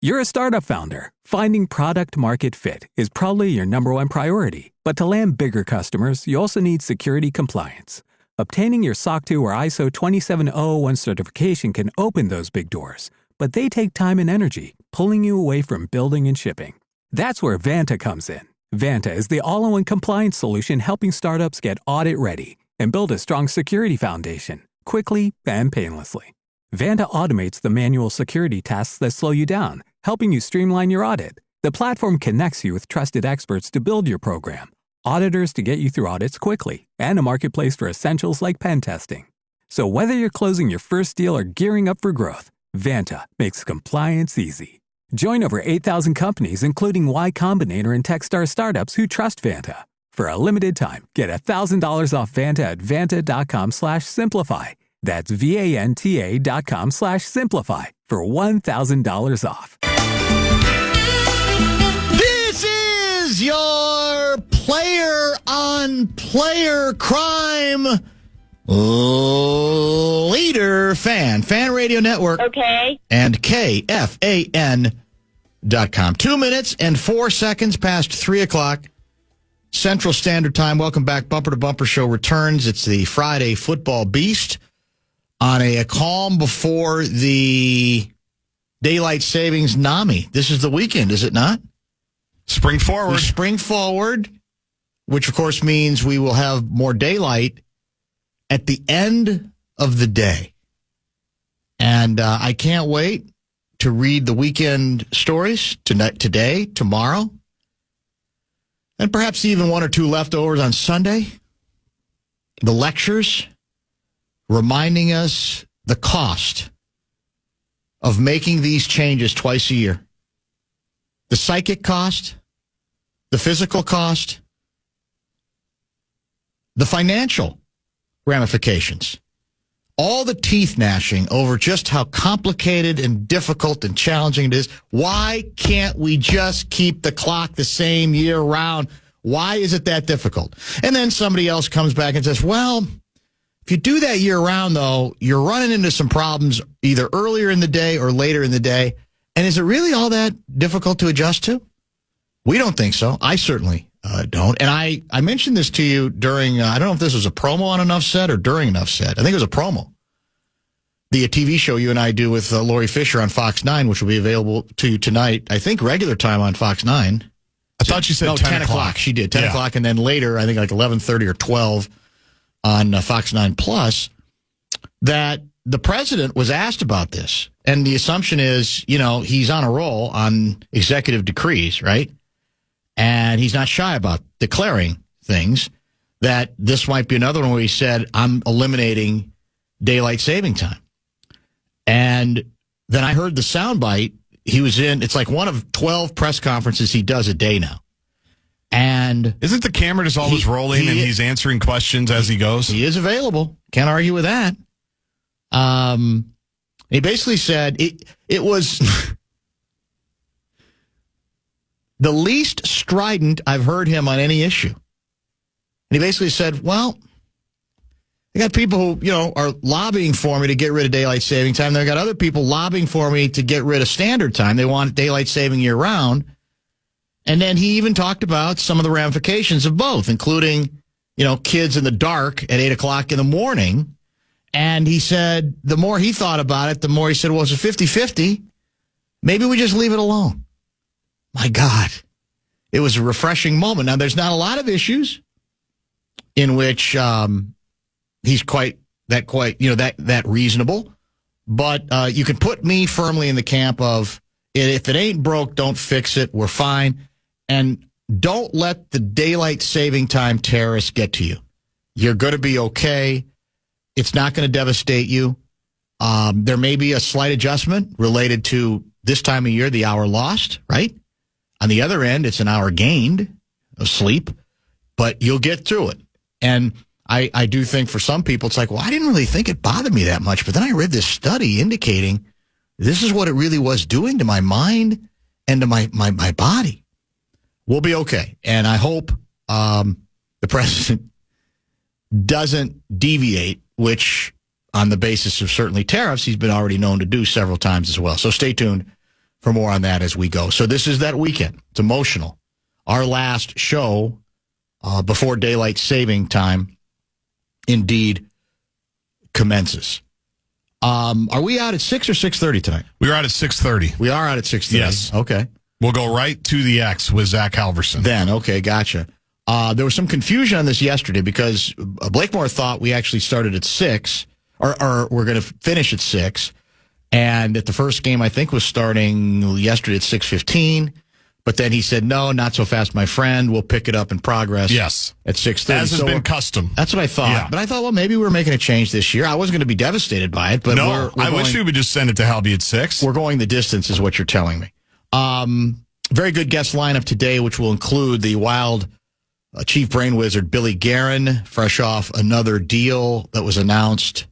You're a startup founder. Finding product market fit is probably your number one priority. But to land bigger customers, you also need security compliance. Obtaining your SOC 2 or ISO 27001 certification can open those big doors, but they take time and energy, pulling you away from building and shipping. That's where Vanta comes in. Vanta is the all-in-one compliance solution helping startups get audit ready and build a strong security foundation quickly and painlessly. Vanta automates the manual security tasks that slow you down, helping you streamline your audit. The platform connects you with trusted experts to build your program, auditors to get you through audits quickly, and a marketplace for essentials like pen testing. So whether you're closing your first deal or gearing up for growth, Vanta makes compliance easy. Join over 8,000 companies, including Y Combinator and Techstar startups who trust Vanta. For a limited time, get $1,000 off Vanta at vanta.com/simplify. That's VANTA.com/simplify for $1,000 off. This is your player-on-player crime leader fan radio network. Okay. And KFAN.com. 2 minutes and 4 seconds past 3 o'clock Central Standard Time. Welcome back. Bumper to Bumper Show returns. It's the Friday Football Beast on a calm before the Daylight Savings NAMI. This is the weekend, is it not? Spring forward. Spring forward, which of course means we will have more daylight at the end of the day. And I can't wait to read the weekend stories today, tomorrow, and perhaps even one or two leftovers on Sunday. The lectures reminding us the cost of making these changes twice a year. The psychic cost, the physical cost, the financial ramifications, all the teeth gnashing over just how complicated and difficult and challenging it is. Why can't we just keep the clock the same year round? Why is it that difficult? And then somebody else comes back and says, well, if you do that year round, though, you're running into some problems either earlier in the day or later in the day. And is it really all that difficult to adjust to? We don't think so. I certainly don't. And I mentioned this to you during, I don't know if this was a promo on Enough Said or during Enough Said. I think it was a promo. The TV show you and I do with Lori Fisher on Fox 9, which will be available to you tonight, I think regular time on Fox 9. I thought you said 10 o'clock. She did, 10 o'clock, and then later, I think like 11:30 or 12 on Fox 9 Plus, that the president was asked about this. And the assumption is, he's on a roll on executive decrees, right? And he's not shy about declaring things, that this might be another one where he said, I'm eliminating daylight saving time. And then I heard the soundbite he was in. It's like one of 12 press conferences he does a day now. And isn't the camera just always rolling and he's answering questions as he goes? He is available. Can't argue with that. He basically said it was the least strident I've heard him on any issue. And he basically said, well, I got people who, are lobbying for me to get rid of daylight saving time. They've got other people lobbying for me to get rid of standard time. They want daylight saving year round. And then he even talked about some of the ramifications of both, including, kids in the dark at 8 o'clock in the morning. And he said the more he thought about it, the more he said, well, it's a 50-50. Maybe we just leave it alone. My God, it was a refreshing moment. Now, there's not a lot of issues in which he's quite that reasonable. But you can put me firmly in the camp of, if it ain't broke, don't fix it. We're fine. And don't let the daylight saving time terrorists get to you. You're going to be okay. It's not going to devastate you. There may be a slight adjustment related to this time of year, the hour lost, right? On the other end, it's an hour gained of sleep, but you'll get through it. And I do think for some people, it's like, well, I didn't really think it bothered me that much. But then I read this study indicating this is what it really was doing to my mind and to my body. We'll be okay. And I hope the president doesn't deviate, which on the basis of certainly tariffs, he's been already known to do several times as well. So stay tuned for more on that as we go. So this is that weekend. It's emotional. Our last show before daylight saving time indeed commences. Are we out at 6 or 6:30 tonight? We are out at 6:30. We are out at 6:30. Yes. Okay. We'll go right to the X with Zach Halverson. Then, okay, gotcha. There was some confusion on this yesterday because Blakemore thought we actually started at 6, or we're going to finish at 6. And at the first game, I think, was starting yesterday at 6:15. But then he said, no, not so fast, my friend. We'll pick it up in progress. Yes. At 6:30. As has been custom. That's what I thought. Yeah. But I thought, well, maybe we're making a change this year. I wasn't going to be devastated by it. But no, I wish we would just send it to Halby at 6. We're going the distance is what you're telling me. Very good guest lineup today, which will include the Wild Chief Brain Wizard Billy Guerin, fresh off another deal that was announced. Is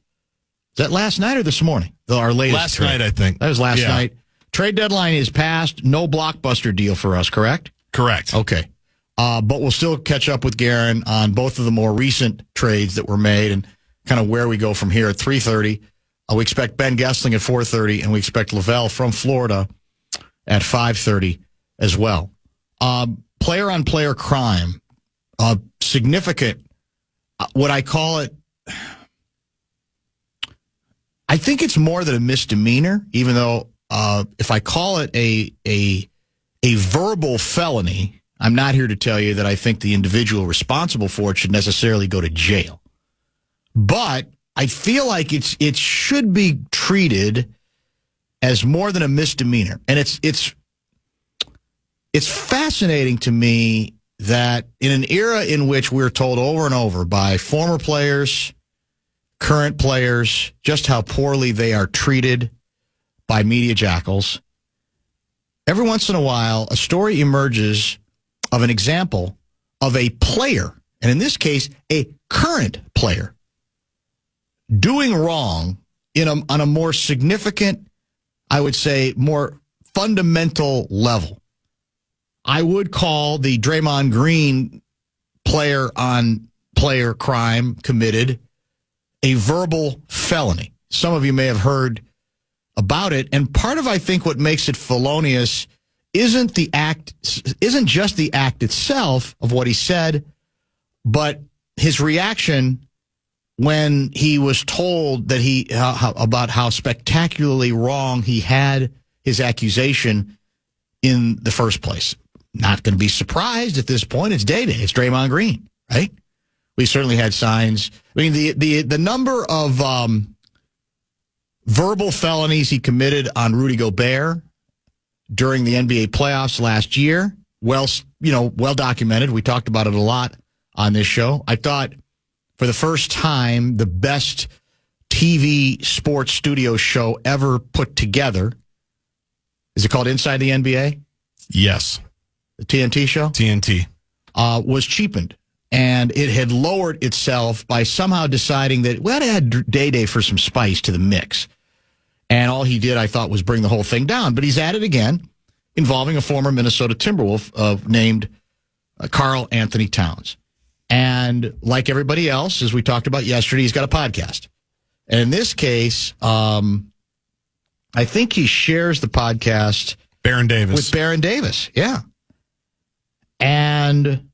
that last night or this morning? Our latest last trade. night, I think. That was last night. Trade deadline is passed. No blockbuster deal for us, correct? Correct. Okay. But we'll still catch up with Guerin on both of the more recent trades that were made and kind of where we go from here at 3:30. We expect Ben Gessling at 4:30, and we expect Lavelle from Florida at 5:30 as well. Player-on-player crime. Significant. What I call it, I think it's more than a misdemeanor, even though if I call it a verbal felony, I'm not here to tell you that I think the individual responsible for it should necessarily go to jail. But I feel like it should be treated as more than a misdemeanor. And it's fascinating to me that in an era in which we're told over and over by former players, current players, just how poorly they are treated by media jackals, every once in a while, a story emerges of an example of a player, and in this case, a current player, doing wrong on a more significant, I would say, more fundamental level. I would call the Draymond Green player-on-player crime committed a verbal felony. Some of you may have heard about it, and part of, I think, what makes it felonious isn't just the act itself of what he said, but his reaction when he was told that about how spectacularly wrong he had his accusation in the first place. Not going to be surprised at this point. It's day. It's Draymond Green, right? We certainly had signs. I mean, the number of verbal felonies he committed on Rudy Gobert during the NBA playoffs last year, well documented. We talked about it a lot on this show. I thought for the first time, the best TV sports studio show ever put together, is it called Inside the NBA? Yes. The TNT show? TNT. Was cheapened. And it had lowered itself by somehow deciding that we had to add Day for some spice to the mix. And all he did, I thought, was bring the whole thing down. But he's at it again, involving a former Minnesota Timberwolf named Karl Anthony Towns. And like everybody else, as we talked about yesterday, he's got a podcast. And in this case, I think he shares the podcast with Baron Davis. Yeah. And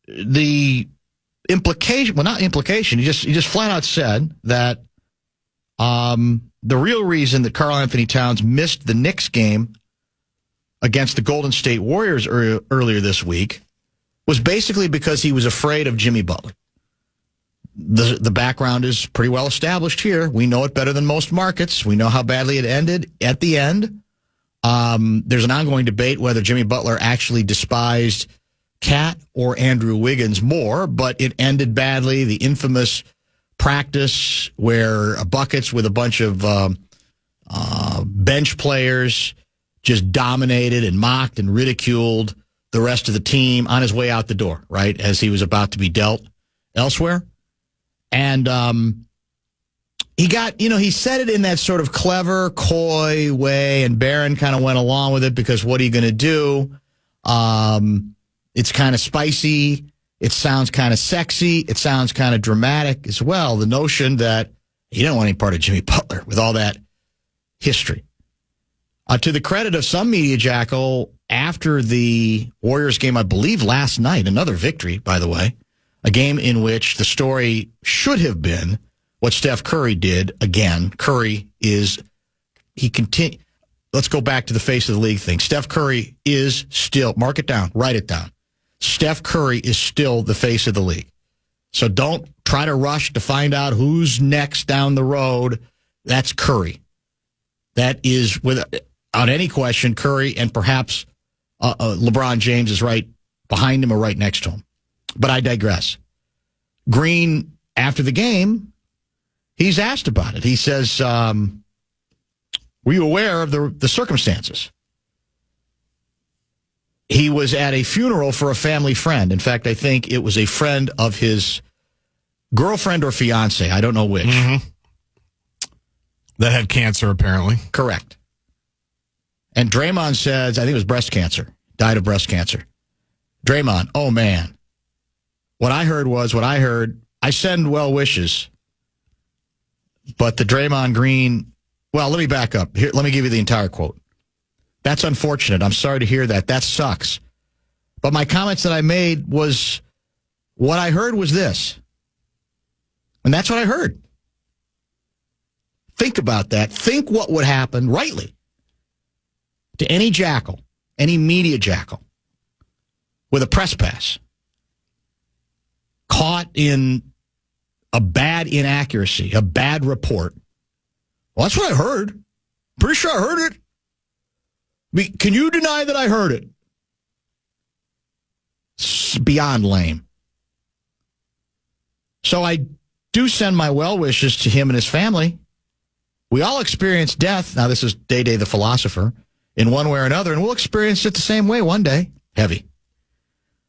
the implication, well, not implication, he just flat out said that the real reason that Karl Anthony Towns missed the Knicks game against the Golden State Warriors earlier this week was basically because he was afraid of Jimmy Butler. The background is pretty well established here. We know it better than most markets. We know how badly it ended at the end. There's an ongoing debate whether Jimmy Butler actually despised Cat or Andrew Wiggins more, but it ended badly. The infamous practice where buckets with a bunch of bench players just dominated and mocked and ridiculed the rest of the team on his way out the door, right, as he was about to be dealt elsewhere. And he got, he said it in that sort of clever, coy way, and Barron kind of went along with it because what are you going to do? It's kind of spicy. It sounds kind of sexy. It sounds kind of dramatic as well. The notion that he didn't want any part of Jimmy Butler with all that history. To the credit of some media jackal, after the Warriors game, I believe last night, another victory, by the way, a game in which the story should have been what Steph Curry did. Again, let's go back to the face of the league thing. Steph Curry is still, mark it down, write it down. Steph Curry is still the face of the league. So don't try to rush to find out who's next down the road. That's Curry. That is, without any question, Curry, and perhaps LeBron James is right behind him or right next to him. But I digress. Green, after the game, he's asked about it. He says, were you aware of the circumstances? He was at a funeral for a family friend. In fact, I think it was a friend of his girlfriend or fiance. I don't know which. Mm-hmm. That had cancer, apparently. Correct. And Draymond says, I think it was breast cancer. Died of breast cancer. Draymond, oh man. What I heard. I send well wishes. But the Draymond Green, well, let me back up. Here, let me give you the entire quote. That's unfortunate. I'm sorry to hear that. That sucks. But my comments that I made was, what I heard was this. And that's what I heard. Think about that. Think what would happen, rightly, to any jackal, any media jackal, with a press pass, caught in a bad inaccuracy, a bad report. Well, that's what I heard. Pretty sure I heard it. Can you deny that I heard it? It's beyond lame. So I do send my well wishes to him and his family. We all experience death. Now, this is Day the philosopher, in one way or another, and we'll experience it the same way one day. Heavy.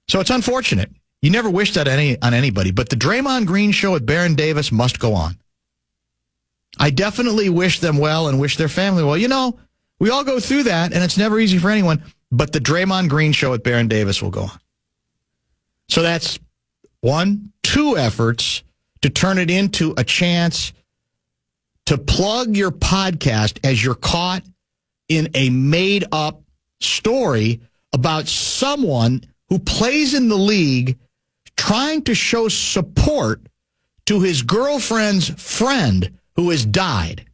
So it's unfortunate. You never wish that on anybody, but the Draymond Green show at Baron Davis must go on. I definitely wish them well and wish their family well. You know, we all go through that, and it's never easy for anyone, but the Draymond Green show at Baron Davis will go on. So that's 2 efforts to turn it into a chance to plug your podcast as you're caught in a made-up story about someone who plays in the league trying to show support to his girlfriend's friend who has died.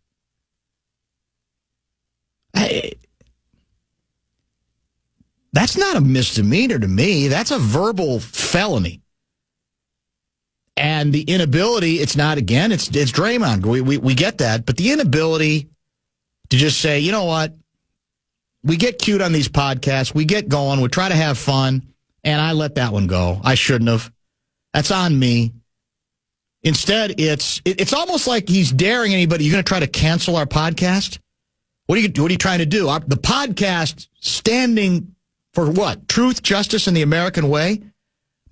That's not a misdemeanor to me. That's a verbal felony. And the inability, it's not, again, it's Draymond. We get that. But the inability to just say, you know what? We get cute on these podcasts. We get going. We try to have fun. And I let that one go. I shouldn't have. That's on me. Instead, it's almost like he's daring anybody. You're going to try to cancel our podcast? What are you trying to do? The podcast standing for what? Truth, justice, and the American way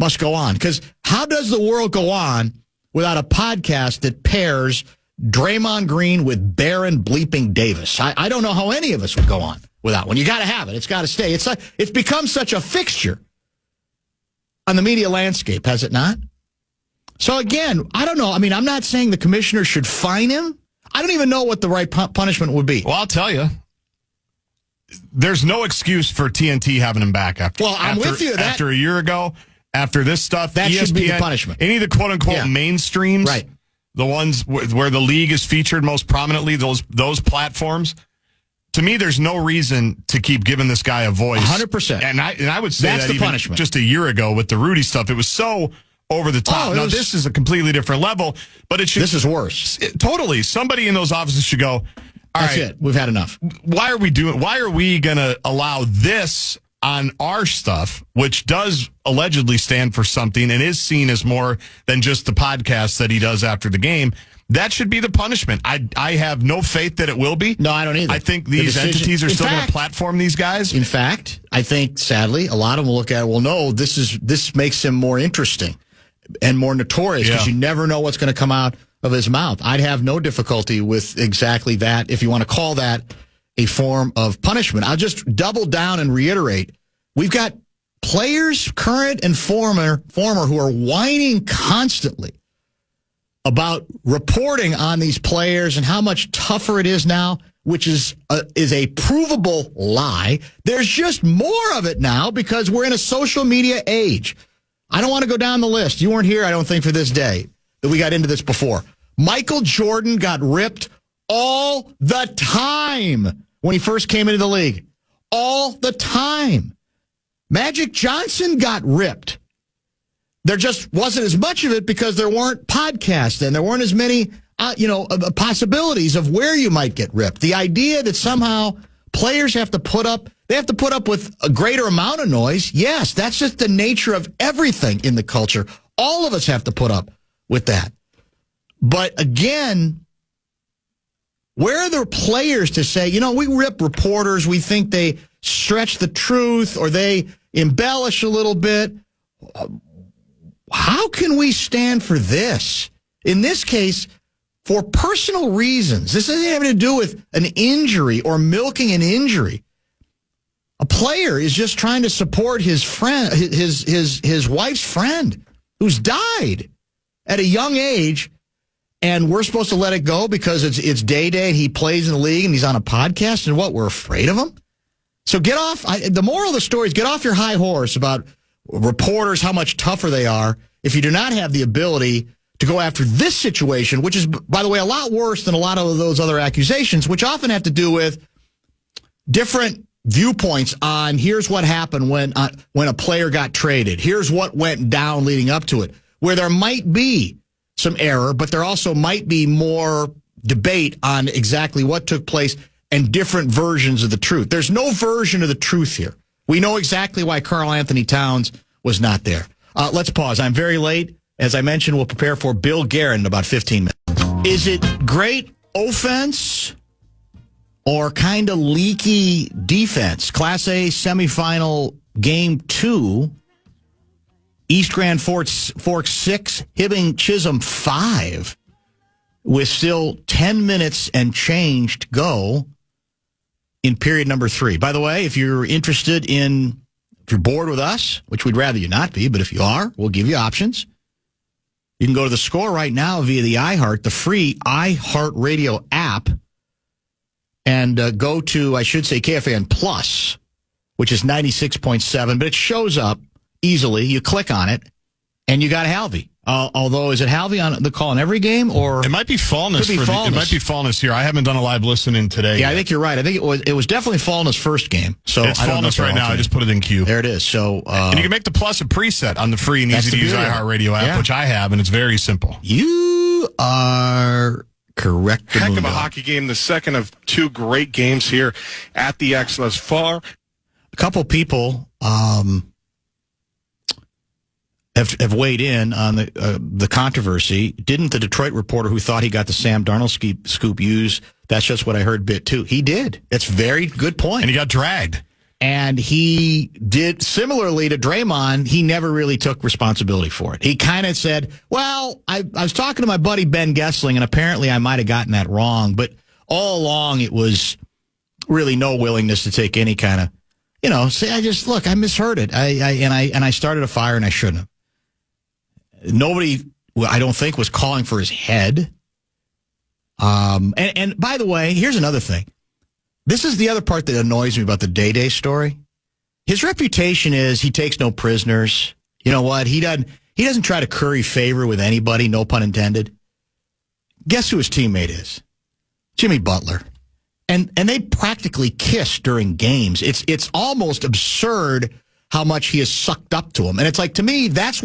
must go on. Because how does the world go on without a podcast that pairs Draymond Green with Baron bleeping Davis? I don't know how any of us would go on without one. You got to have it. It's got to stay. It's become such a fixture on the media landscape, has it not? So again, I don't know. I mean, I'm not saying the commissioner should fine him. I don't even know what the right punishment would be. Well, I'll tell you. There's no excuse for TNT having him back after. Well, I'm with you. After a year ago, after this stuff, that ESPN, should be the punishment. Any of the quote-unquote mainstreams, right? The ones where the league is featured most prominently, those platforms. To me, there's no reason to keep giving this guy a voice. 100%. And I would say that's that the even punishment. Just a year ago with the Rudy stuff, it was so over the top. Now, this is a completely different level, but it should. This is worse. Totally. Somebody in those offices should go, That's it. We've had enough. Why are we going to allow this on our stuff, which does allegedly stand for something and is seen as more than just the podcast that he does after the game? That should be the punishment. I have no faith that it will be. No, I don't either. I think these entities are still going to platform these guys. In fact, I think, sadly, a lot of them will look at it, well, no, this makes him more interesting and more notorious because you never know what's going to come out of his mouth. I'd have no difficulty with exactly that, if you want to call that a form of punishment. I'll just double down and reiterate. We've got players, current and former, who are whining constantly about reporting on these players and how much tougher it is now. which is a provable lie. There's just more of it now because we're in a social media age. I don't want to go down the list. You weren't here, I don't think, for this day that we got into this before. Michael Jordan got ripped all the time when he first came into the league. All the time. Magic Johnson got ripped. There just wasn't as much of it because there weren't podcasts and there weren't as many possibilities of where you might get ripped. The idea that somehow players have to put up with a greater amount of noise. Yes, that's just the nature of everything in the culture. All of us have to put up with that. But again, where are the players to say, we rip reporters, we think they stretch the truth or they embellish a little bit? How can we stand for this? In this case, for personal reasons. This isn't having to do with an injury or milking an injury. A player is just trying to support his friend, his wife's friend who's died at a young age, and we're supposed to let it go because it's day and he plays in the league and he's on a podcast, and what, we're afraid of him? So get off. The moral of the story is get off your high horse about reporters, how much tougher they are, if you do not have the ability to go after this situation, which is, by the way, a lot worse than a lot of those other accusations, which often have to do with different viewpoints on here's what happened when a player got traded. Here's what went down leading up to it, where there might be some error, but there also might be more debate on exactly what took place and different versions of the truth. There's no version of the truth here. We know exactly why Karl Anthony Towns was not there. Let's pause. I'm very late. As I mentioned, we'll prepare for Bill Guerin in about 15 minutes. Is it great offense or kind of leaky defense? Class A semifinal game 2. East Grand Forks 6, Hibbing Chisholm 5, with still 10 minutes and change to go in period number 3. By the way, if you're bored with us, which we'd rather you not be, but if you are, we'll give you options. You can go to the score right now via the free iHeartRadio app, and go to, I should say, KFAN Plus, which is 96.7, but it shows up easily. You click on it, and you got Halvey. Although, is it Halvey on the call in every game, or it might be Fallness? It might be Fallness here. I haven't done a live listening today. Yeah, I think you're right. I think it was definitely Fallness' first game. So it's Fallness right now. I just put it in queue. There it is. So and you can make the Plus a preset on the free and easy to use iHeartRadio app, which I have, and it's very simple. You are correct. Heck of a hockey game. The second of 2 great games here at the X thus far. A couple people have weighed in on the controversy. Didn't the Detroit reporter who thought he got the Sam Darnold scoop use "That's Just What I Heard" bit too? He did. It's a very good point. And he got dragged. And he did, similarly to Draymond, he never really took responsibility for it. He kind of said, well, I was talking to my buddy Ben Gessling, and apparently I might have gotten that wrong. But all along, it was really no willingness to take any kind of, say, I misheard it. I started a fire and I shouldn't have. Nobody, I don't think, was calling for his head. And by the way, here's another thing. This is the other part that annoys me about the Day story. His reputation is he takes no prisoners. You know what? He doesn't try to curry favor with anybody, no pun intended. Guess who his teammate is? Jimmy Butler. And they practically kiss during games. It's almost absurd how much he has sucked up to him. And it's like, to me, that's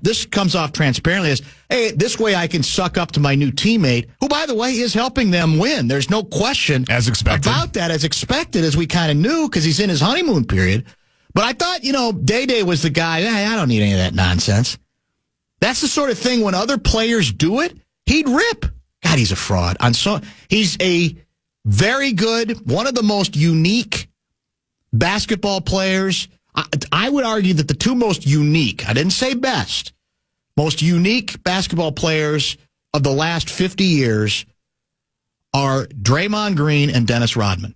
this comes off transparently as, hey, this way I can suck up to my new teammate, who, by the way, is helping them win. There's no question as expected about that, as expected, as we kind of knew, because he's in his honeymoon period. But I thought, Day was the guy, hey, I don't need any of that nonsense. That's the sort of thing when other players do it, he'd rip. God, he's a fraud. He's a very good, one of the most unique basketball players. I would argue that the 2 most unique, I didn't say best, most unique basketball players of the last 50 years are Draymond Green and Dennis Rodman.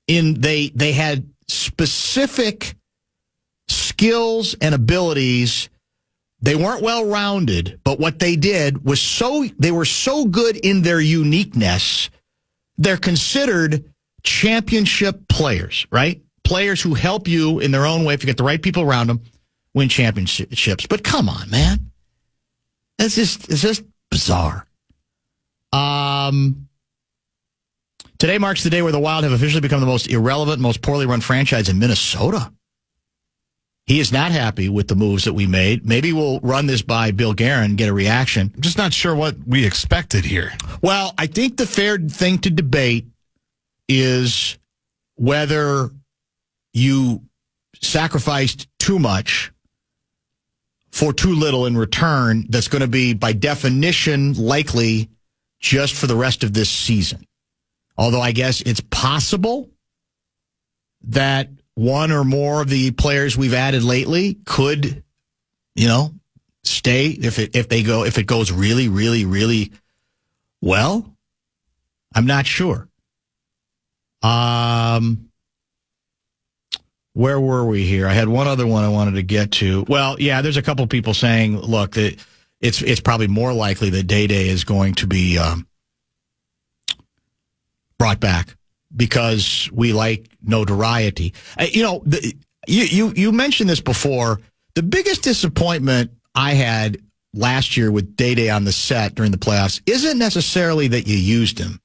They had specific skills and abilities. They weren't well-rounded, but what they did was they were so good in their uniqueness they're considered championship players, right? Players who help you in their own way, if you get the right people around them, win championships. But come on, man. It's just bizarre. Today marks the day where the Wild have officially become the most irrelevant, most poorly run franchise in Minnesota. He is not happy with the moves that we made. Maybe we'll run this by Bill Guerin, get a reaction. I'm just not sure what we expected here. Well, I think the fair thing to debate is whether you sacrificed too much for too little in return that's going to be, by definition, likely just for the rest of this season. Although I guess it's possible that one or more of the players we've added lately could, stay if it goes really, really, really well. I'm not sure. Where were we here? I had one other one I wanted to get to. Well, yeah, there's a couple people saying, look, that it's probably more likely that Day-Day is going to be brought back because we like notoriety. You mentioned this before. The biggest disappointment I had last year with Day-Day on the set during the playoffs isn't necessarily that you used him,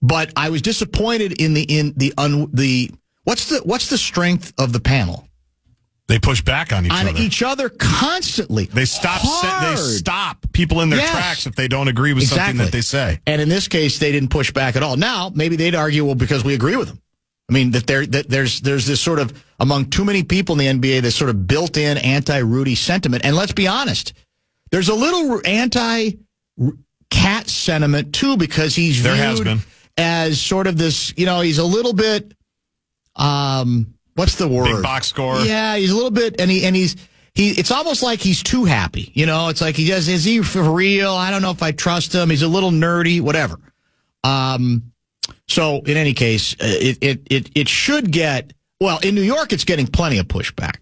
but I was disappointed in the what's the strength of the panel? They push back on each other constantly. They stop people in their tracks if they don't agree with something that they say. And in this case, they didn't push back at all. Now, maybe they'd argue, well, because we agree with them. I mean, that there's this sort of, among too many people in the NBA, this sort of built-in anti-Rudy sentiment. And let's be honest, there's a little anti-Cat sentiment, too, because he's viewed as sort of this, he's a little bit, what's the word? Big box score. Yeah, he's a little bit, and he's it's almost like he's too happy. It's like is he for real? I don't know if I trust him. He's a little nerdy, whatever. So in any case, it should get, well, in New York, it's getting plenty of pushback,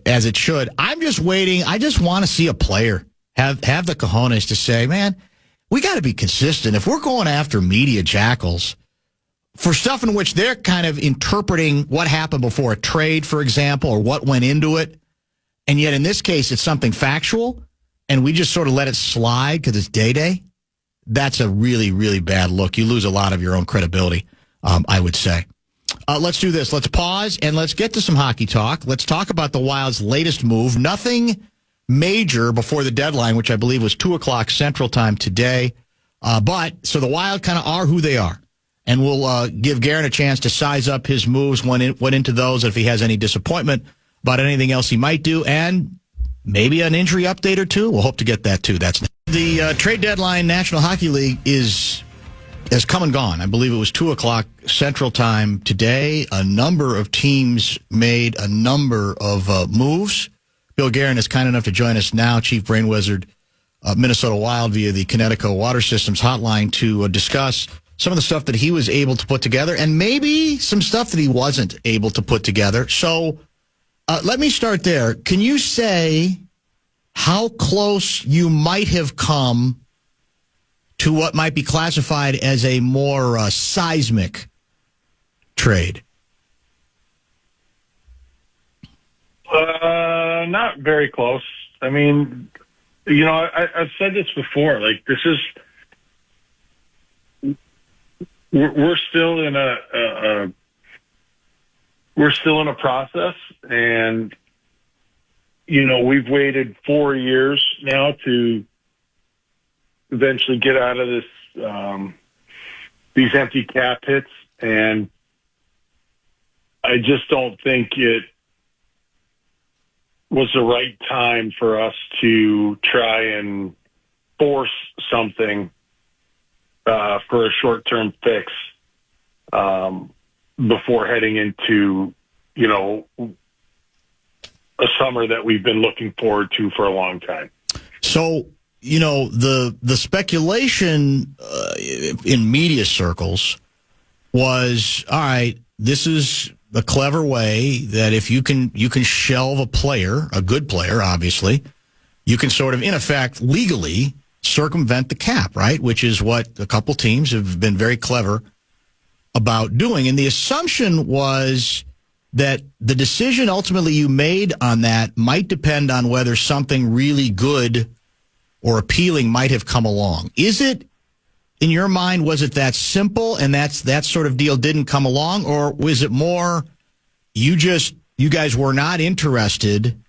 as it should. I'm just waiting. I just want to see a player have the cojones to say, man, we got to be consistent. If we're going after media jackals for stuff in which they're kind of interpreting what happened before a trade, for example, or what went into it, and yet in this case it's something factual, and we just sort of let it slide because it's Day-Day, that's a really, really bad look. You lose a lot of your own credibility, I would say. Let's do this. Let's pause, and let's get to some hockey talk. Let's talk about the Wild's latest move. Nothing major before the deadline, which I believe was 2 o'clock Central Time today. So the Wild kind of are who they are. And we'll give Guerin a chance to size up his moves, went into those, if he has any disappointment about anything else he might do, and maybe an injury update or two. We'll hope to get that, too. That's the trade deadline. National Hockey League has come and gone. I believe it was 2 o'clock Central Time today. A number of teams made a number of moves. Bill Guerin is kind enough to join us now, Chief Brain Wizard of Minnesota Wild, via the Connecticut Water Systems hotline to discuss some of the stuff that he was able to put together and maybe some stuff that he wasn't able to put together. So let me start there. Can you say how close you might have come to what might be classified as a more seismic trade? Not very close. I mean, I've said this before. Like, this is... We're still in a process, and we've waited 4 years now to eventually get out of this these empty cap hits, and I just don't think it was the right time for us to try and force something for a short-term fix before heading into, a summer that we've been looking forward to for a long time. So, the speculation in media circles was, all right, this is a clever way that if you can shelve a player, a good player, obviously, you can sort of, in effect, legally circumvent the cap, right? Which is what a couple teams have been very clever about doing. And the assumption was that the decision ultimately you made on that might depend on whether something really good or appealing might have come along. Is it, in your mind, was it that simple and that sort of deal didn't come along? Or was it more you guys were not interested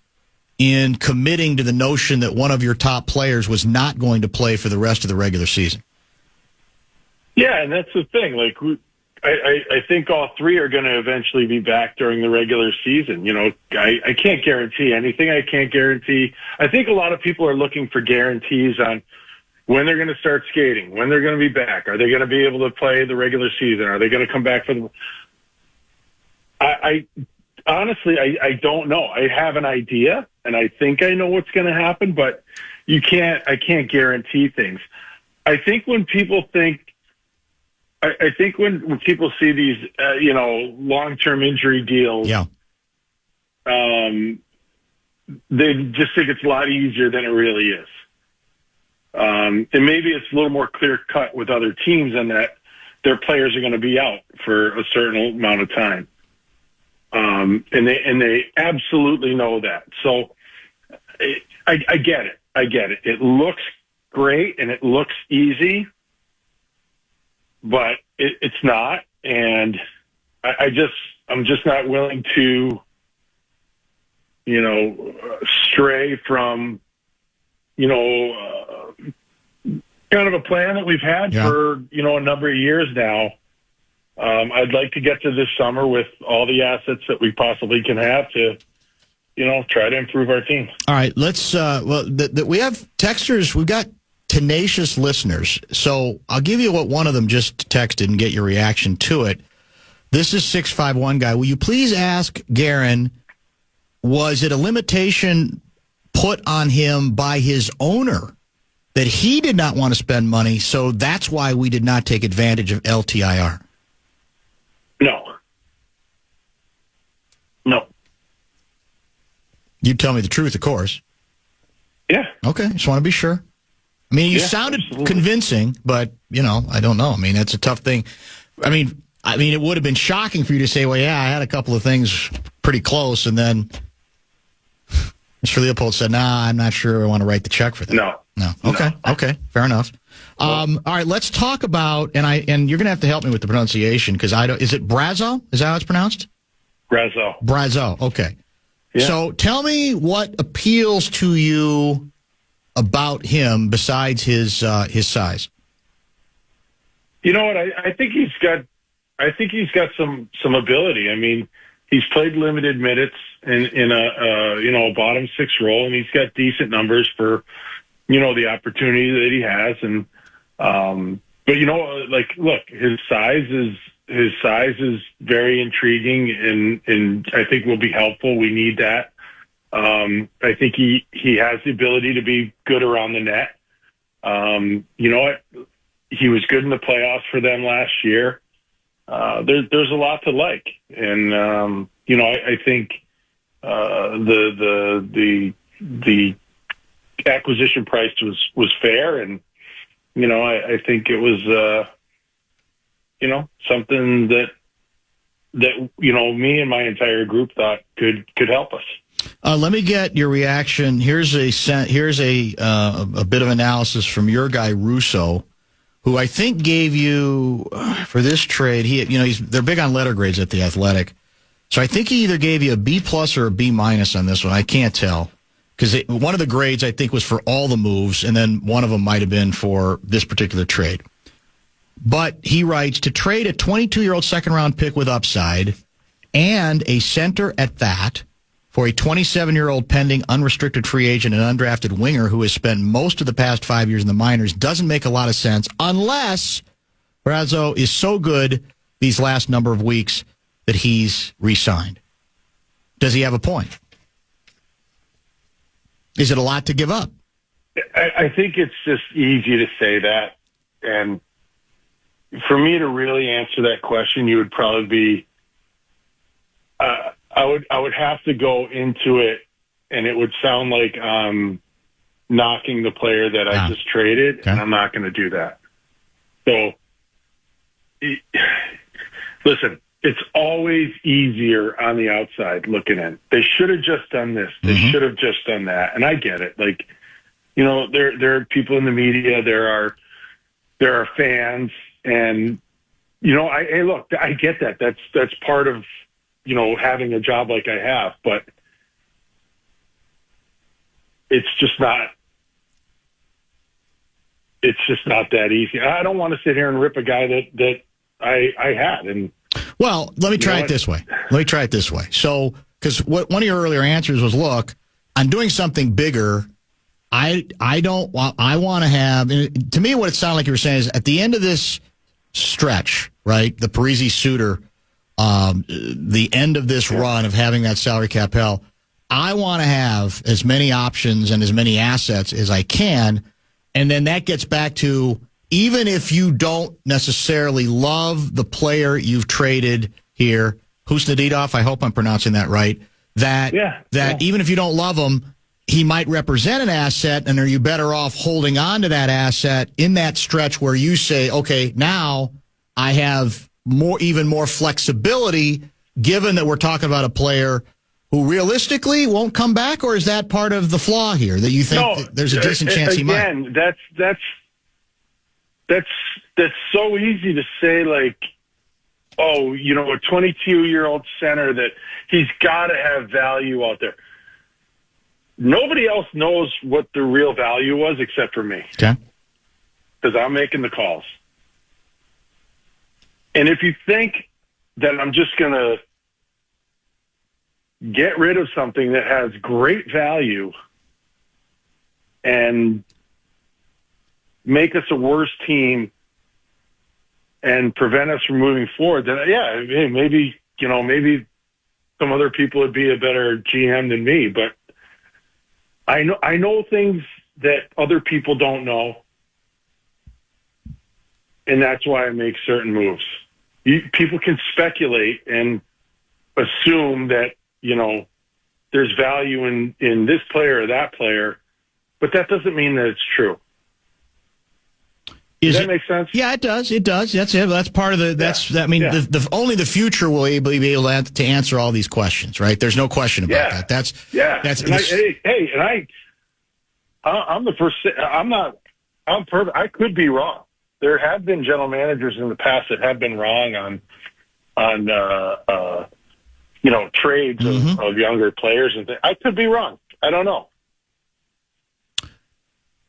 in committing to the notion that one of your top players was not going to play for the rest of the regular season? Yeah, and that's the thing. Like, I think all three are going to eventually be back during the regular season. You know, I can't guarantee anything. I think a lot of people are looking for guarantees on when they're going to start skating, when they're going to be back. Are they going to be able to play the regular season? Are they going to come back for the... Honestly, I don't know. I have an idea, and I think I know what's going to happen, but I can't guarantee things. I think when people when people see these, long-term injury deals, they just think it's a lot easier than it really is. And maybe it's a little more clear-cut with other teams in that their players are going to be out for a certain amount of time. And they absolutely know that. So I get it. It looks great and it looks easy, but it's not. And I'm just not willing to, stray from, kind of a plan that we've had for, a number of years now. I'd like to get to this summer with all the assets that we possibly can have to, try to improve our team. All right, let's, we have texters, we've got tenacious listeners. So I'll give you what one of them just texted and get your reaction to it. This is 651 guy. Will you please ask Guerin, was it a limitation put on him by his owner that he did not want to spend money, so that's why we did not take advantage of LTIR? No. You tell me the truth, of course. Yeah. Okay, just want to be sure. I mean, you sounded convincing, but, I don't know. I mean, that's a tough thing. I mean, it would have been shocking for you to say, well, yeah, I had a couple of things pretty close, and then Mr. Leopold said, nah, I'm not sure I want to write the check for that. No. Okay, fair enough. All right, let's talk about, and you're going to have to help me with the pronunciation, because is it Brazeau? Is that how it's pronounced? Brazeau, okay. Yeah. So tell me what appeals to you about him besides his size. You know what? I think he's got some ability. I mean, he's played limited minutes in a bottom six role, and he's got decent numbers for the opportunity that he has. And but look, his size is very intriguing, and I think will be helpful. We need that. I think he has the ability to be good around the net. You know what? He was good in the playoffs for them last year. There's a lot to like, and I think the acquisition price was fair, and I think it was something that me and my entire group thought could help us. Let me get your reaction. Here's a bit of analysis from your guy Russo, who I think gave you for this trade. They're big on letter grades at The Athletic, so I think he either gave you a B+ or a B- on this one. I can't tell, because one of the grades I think was for all the moves, and then one of them might have been for this particular trade. But he writes, to trade a 22-year-old second-round pick with upside and a center at that for a 27-year-old pending unrestricted free agent and undrafted winger who has spent most of the past 5 years in the minors doesn't make a lot of sense unless Brazeau is so good these last number of weeks that he's re-signed. Does he have a point? Is it a lot to give up? I think it's just easy to say that. And for me to really answer that question, you would probably be, I would have to go into it, and it would sound like knocking the player that I just traded, Okay. and I'm not going to do that. So, listen, it's always easier on the outside looking in. They should have just done this. They should have just done that. And I get it. Like, there are people in the media. There are fans, and hey, look, I get that. That's part of having a job like I have, but it's just not that easy. I don't want to sit here and rip a guy that I had. And well, let me try it this way. So, because one of your earlier answers was, look, I'm doing something bigger. I want to have, to me, what it sounded like you were saying is at the end of this stretch, right? The Parisi Suter, the end of this run of having that salary cap hell, I want to have as many options and as many assets as I can. And then that gets back to, even if you don't necessarily love the player you've traded here, Husnadidov, I hope I'm pronouncing that right, that even if you don't love him, he might represent an asset, and are you better off holding on to that asset in that stretch where you say, okay, now I have even more flexibility, given that we're talking about a player who realistically won't come back? Or is that part of the flaw here, that you think that there's a decent chance he might? Again, that's so easy to say, like, a 22-year-old center that he's got to have value out there. Nobody else knows what the real value was except for me. Okay. Because I'm making the calls. And if you think that I'm just going to get rid of something that has great value and make us a worse team and prevent us from moving forward, then maybe some other people would be a better GM than me. But I know things that other people don't know, and that's why I make certain moves. People can speculate and assume that there's value in this player or that player, but that doesn't mean that it's true. Does that make sense? Yeah, it does. It does. That's it. That's part of the. Only the future will be able to answer all these questions, right? There's no question about that. I'm the first. I'm perfect. I could be wrong. There have been general managers in the past that have been wrong on trades of younger players and things. I could be wrong. I don't know.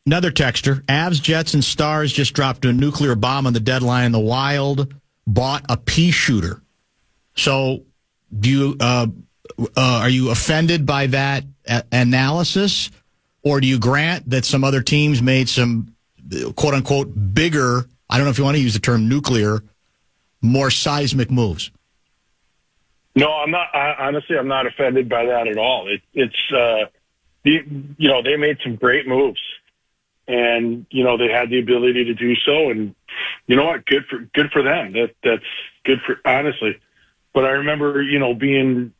Another texter, Avs, Jets, and Stars just dropped a nuclear bomb on the deadline. The Wild bought a pea shooter. So, are you offended by that analysis, or do you grant that some other teams made some quote unquote bigger, I don't know if you want to use the term nuclear, more seismic moves? No, I'm not. Honestly, I'm not offended by that at all. They made some great moves. And, they had the ability to do so. And you know what? Good for them. That's good for, honestly. But I remember, being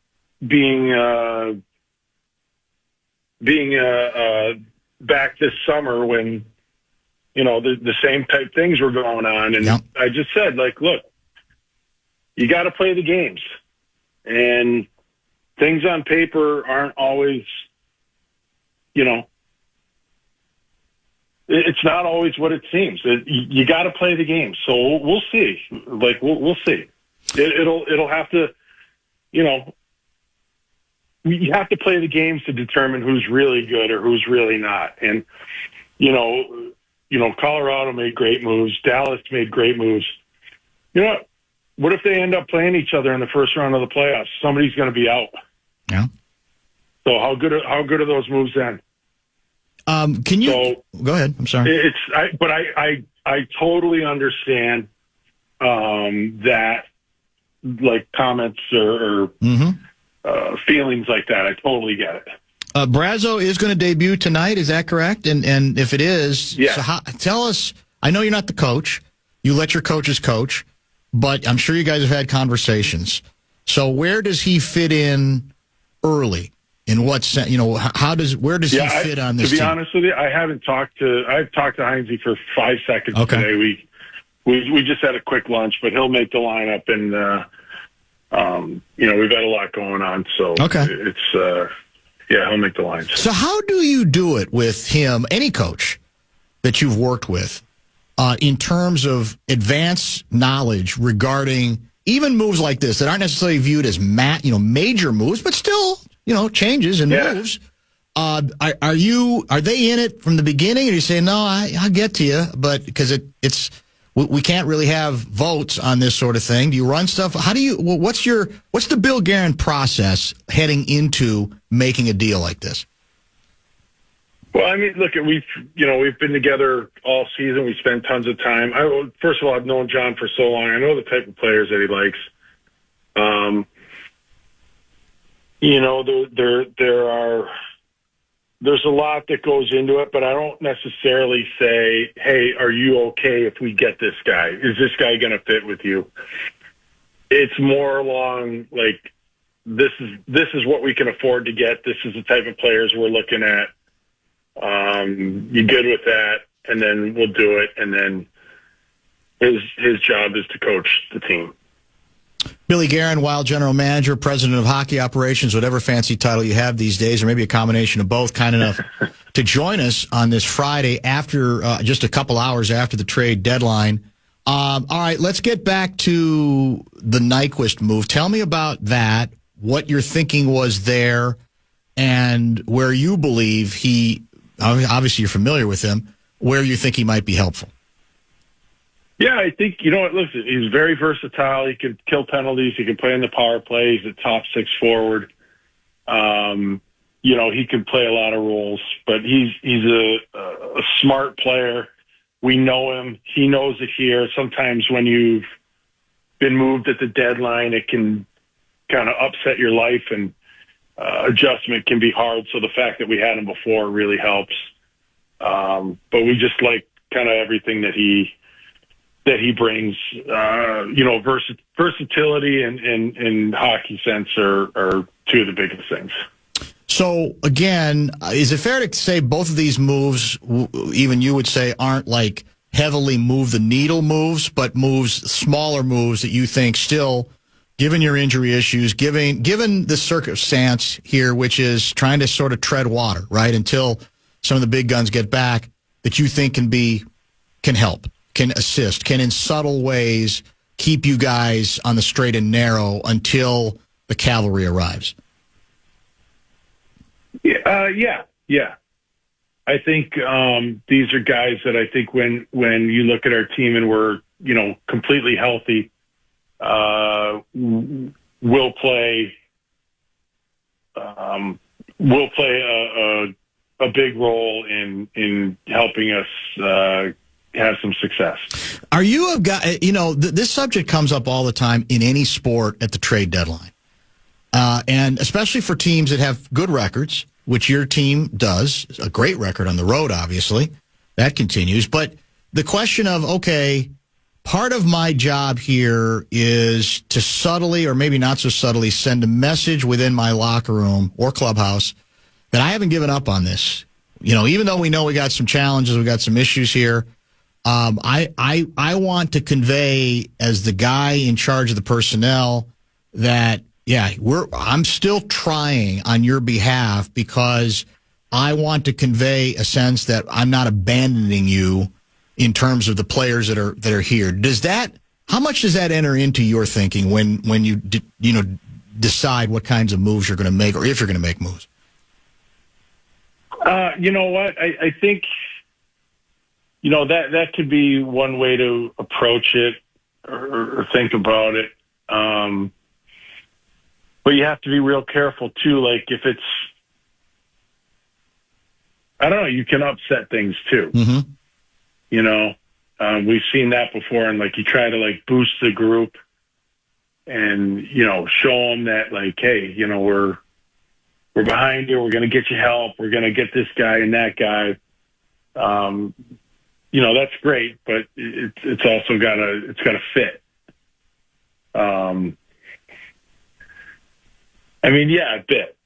back this summer when, the same type things were going on. And I just said, like, look, you got to play the games. And things on paper aren't always, it's not always what it seems. You got to play the game. So we'll see. Like we'll see. It'll have to, you have to play the games to determine who's really good or who's really not. And Colorado made great moves. Dallas made great moves. What if they end up playing each other in the first round of the playoffs? Somebody's going to be out. Yeah. So how good are those moves then? Can you go ahead? I'm sorry. I totally understand that, like, comments or feelings like that. I totally get it. Brazo is going to debut tonight. Is that correct? And if it is, yeah. So tell us. I know you're not the coach. You let your coaches coach, but I'm sure you guys have had conversations. So where does he fit in early? In what sense? Where does he fit on this team? To be team? honest with you, I've talked to Heinze for 5 seconds today. We just had a quick lunch, but he'll make the lineup, and we've got a lot going on, so it's he'll make the lines. So how do you do it with him? Any coach that you've worked with, in terms of advanced knowledge regarding even moves like this that aren't necessarily viewed as major moves, but still changes and moves. Are they in it from the beginning, or you say no? I'll get to you, but because it's. We can't really have votes on this sort of thing. Do you run stuff? What's the Bill Guerin process heading into making a deal like this? Well, I mean, look, we've been together all season. We spent tons of time. First of all, I've known John for so long. I know the type of players that he likes. There's a lot that goes into it, but I don't necessarily say, hey, are you okay if we get this guy? Is this guy going to fit with you? It's more along like, this is what we can afford to get. This is the type of players we're looking at. You good with that? And then we'll do it. And then his job is to coach the team. Billy Guerin, Wild General Manager, President of Hockey Operations, whatever fancy title you have these days, or maybe a combination of both, kind enough to join us on this Friday after just a couple hours after the trade deadline. All right, let's get back to the Nyquist move. Tell me about that, what your thinking was there, and where you believe obviously you're familiar with him, where you think he might be helpful. Yeah, I think, listen, he's very versatile. He can kill penalties. He can play in the power play. He's a top 6 forward. He can play a lot of roles, but he's a smart player. We know him. He knows it here. Sometimes when you've been moved at the deadline, it can kind of upset your life, and adjustment can be hard. So the fact that we had him before really helps. But we just like kind of everything that he brings, versatility and hockey sense are two of the biggest things. So, again, is it fair to say both of these moves, even you would say, aren't like heavily move-the-needle moves, but smaller moves that you think still, given your injury issues, given the circumstance here, which is trying to sort of tread water, right, until some of the big guns get back, that you think can help? Can assist, can in subtle ways keep you guys on the straight and narrow until the cavalry arrives? Yeah. I think these are guys that I think when you look at our team and we're completely healthy, will play a big role in helping us have some success. Are you a guy, this subject comes up all the time in any sport at the trade deadline. And especially for teams that have good records, which your team does, a great record on the road, obviously. That continues. But the question of, okay, part of my job here is to subtly, or maybe not so subtly, send a message within my locker room or clubhouse that I haven't given up on this. Even though we know we got some challenges, we got some issues here, I want to convey as the guy in charge of the personnel that, I'm still trying on your behalf because I want to convey a sense that I'm not abandoning you in terms of the players that are here. How much does that enter into your thinking when you decide what kinds of moves you're going to make, or if you're going to make moves? You know what? I think that could be one way to approach it or think about it. But you have to be real careful too. Like if it's, I don't know, you can upset things too. Mm-hmm. We've seen that before, and like you try to like boost the group and show them that like, hey, we're behind you. We're going to get you help. We're going to get this guy and that guy. That's great, but it's also gotta fit. A bit.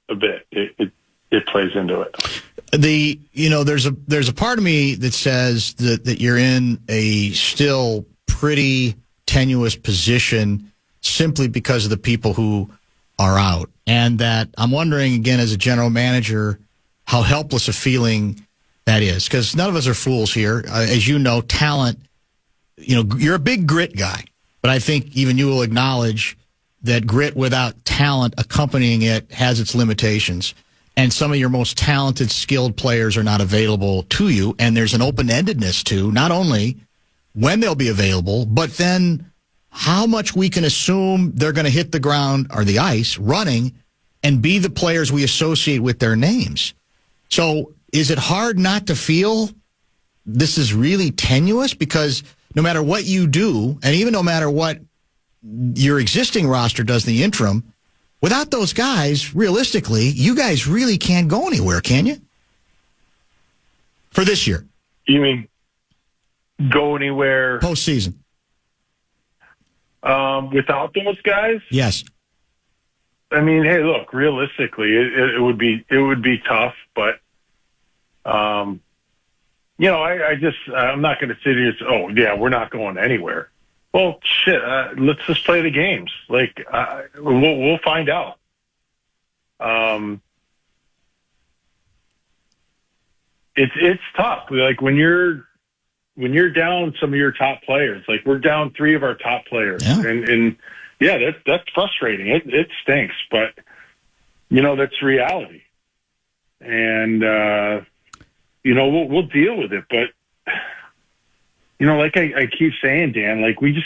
a bit. It plays into it. There's a part of me that says that you're in a still pretty tenuous position simply because of the people who are out, and that I'm wondering again as a general manager how helpless a feeling that is, because none of us are fools here. As you know, talent. You're a big grit guy, but I think even you will acknowledge that grit without talent accompanying it has its limitations. And some of your most talented, skilled players are not available to you. And there's an open-endedness to not only when they'll be available, but then how much we can assume they're going to hit the ground or the ice running and be the players we associate with their names. So is it hard not to feel this is really tenuous? Because no matter what you do, and even no matter what your existing roster does in the interim, without those guys, realistically, you guys really can't go anywhere, can you? For this year. You mean go anywhere? Postseason. Without those guys? Yes. I mean, hey, look, realistically, it would be tough, but, I'm not going to sit here and say, oh, yeah, we're not going anywhere. Well, shit, let's just play the games. Like, we'll find out. It's tough. Like when you're down some of your top players, like we're down 3 of our top players, and yeah, that's frustrating. It stinks, but that's reality. And we'll deal with it. But like I keep saying, Dan, like we just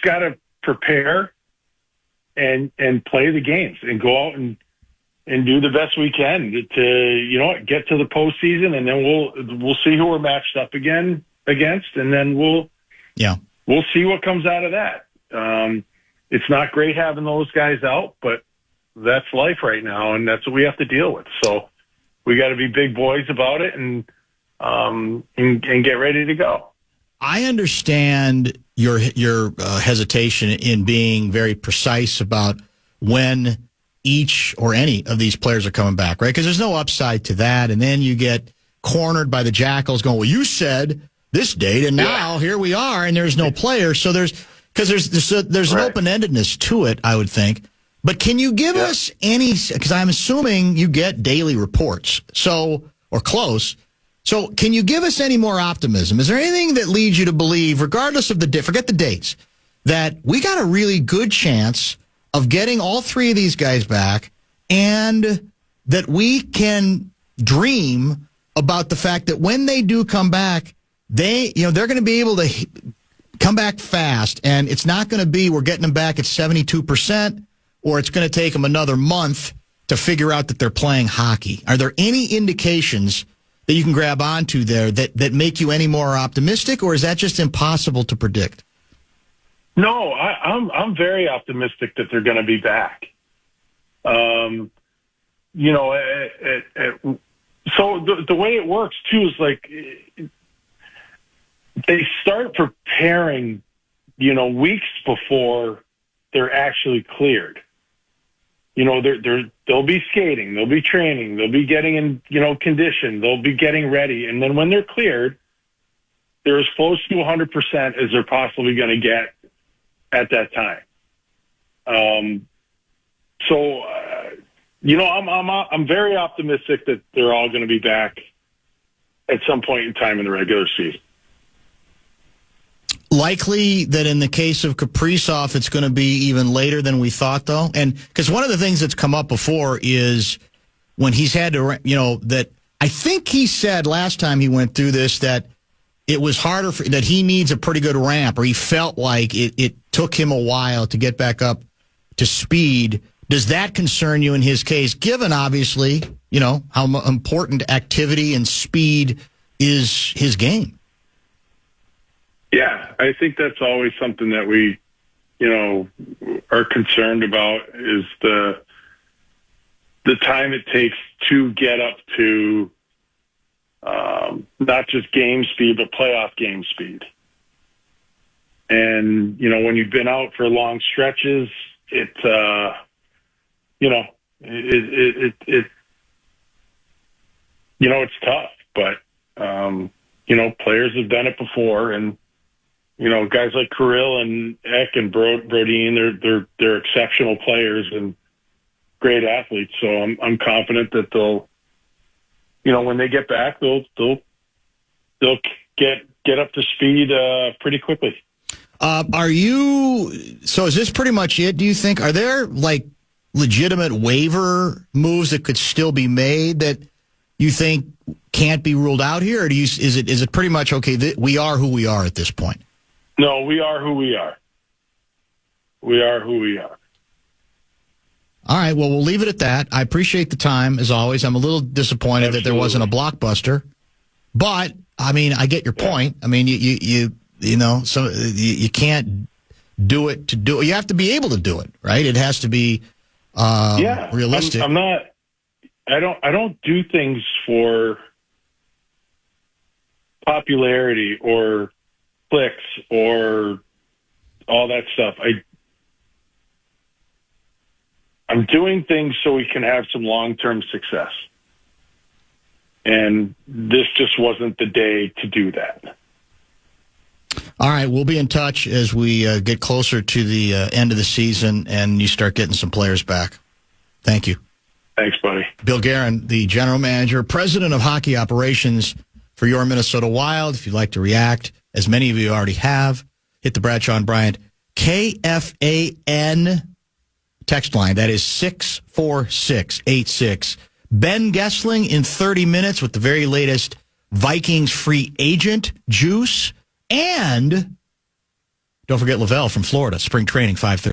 got to prepare and play the games and go out and do the best we can to get to the postseason, and then we'll see who we're matched up against, and then we'll see what comes out of that. It's not great having those guys out, but that's life right now, and that's what we have to deal with. So we got to be big boys about it and get ready to go. I understand your hesitation in being very precise about when each or any of these players are coming back, right? Because there's no upside to that. And then you get cornered by the Jackals going, well, you said this date, and now here we are, and there's no players. So there's an open-endedness to it, I would think. But can you give us any, because I'm assuming you get daily reports, or close. So can you give us any more optimism? Is there anything that leads you to believe, regardless of forget the dates, that we got a really good chance of getting all 3 of these guys back, and that we can dream about the fact that when they do come back, they're going to be able to come back fast, and it's not going to be we're getting them back at 72%, or it's going to take them another month to figure out that they're playing hockey. Are there any indications that you can grab onto there that make you any more optimistic, or is that just impossible to predict? No, I'm very optimistic that they're going to be back. So the way it works too is like they start preparing, weeks before they're actually cleared. They'll be skating, they'll be training, they'll be getting in, condition, they'll be getting ready, and then when they're cleared, they're as close to 100% as they're possibly going to get at that time. I'm very optimistic that they're all going to be back at some point in time in the regular season. Likely that in the case of Kaprizov, it's going to be even later than we thought, though. And because one of the things that's come up before is when he's had to, that I think he said last time he went through this that it was harder that he needs a pretty good ramp, or he felt like it took him a while to get back up to speed. Does that concern you in his case, given obviously, how important activity and speed is his game? Yeah, I think that's always something that we, are concerned about is the time it takes to get up to not just game speed, but playoff game speed. And, when you've been out for long stretches, It it's tough, but players have done it before, and guys like Kirill and Eck and Brodin, they're exceptional players and great athletes. So I'm confident that they'll, when they get back, they'll get up to speed pretty quickly. So is this pretty much it, do you think? Are there legitimate waiver moves that could still be made that you think can't be ruled out here? Or is it pretty much, okay, we are who we are at this point? No, we are who we are. We are who we are. All right, well, we'll leave it at that. I appreciate the time, as always. I'm a little disappointed that there wasn't a blockbuster. But, I get your point. You can't do it to do it. You have to be able to do it, right? It has to be realistic. I don't do things for popularity or clicks or all that stuff. I'm doing things so we can have some long-term success. And this just wasn't the day to do that. All right, we'll be in touch as we get closer to the end of the season and you start getting some players back. Thank you. Thanks, buddy. Bill Guerin, the general manager, president of hockey operations for your Minnesota Wild. If you'd like to react, as many of you already have, hit the Bradshaw and Bryant KFAN text line. That is 64686. Ben Gessling in 30 minutes with the very latest Vikings free agent juice. And don't forget Lavelle from Florida, spring training 5:30.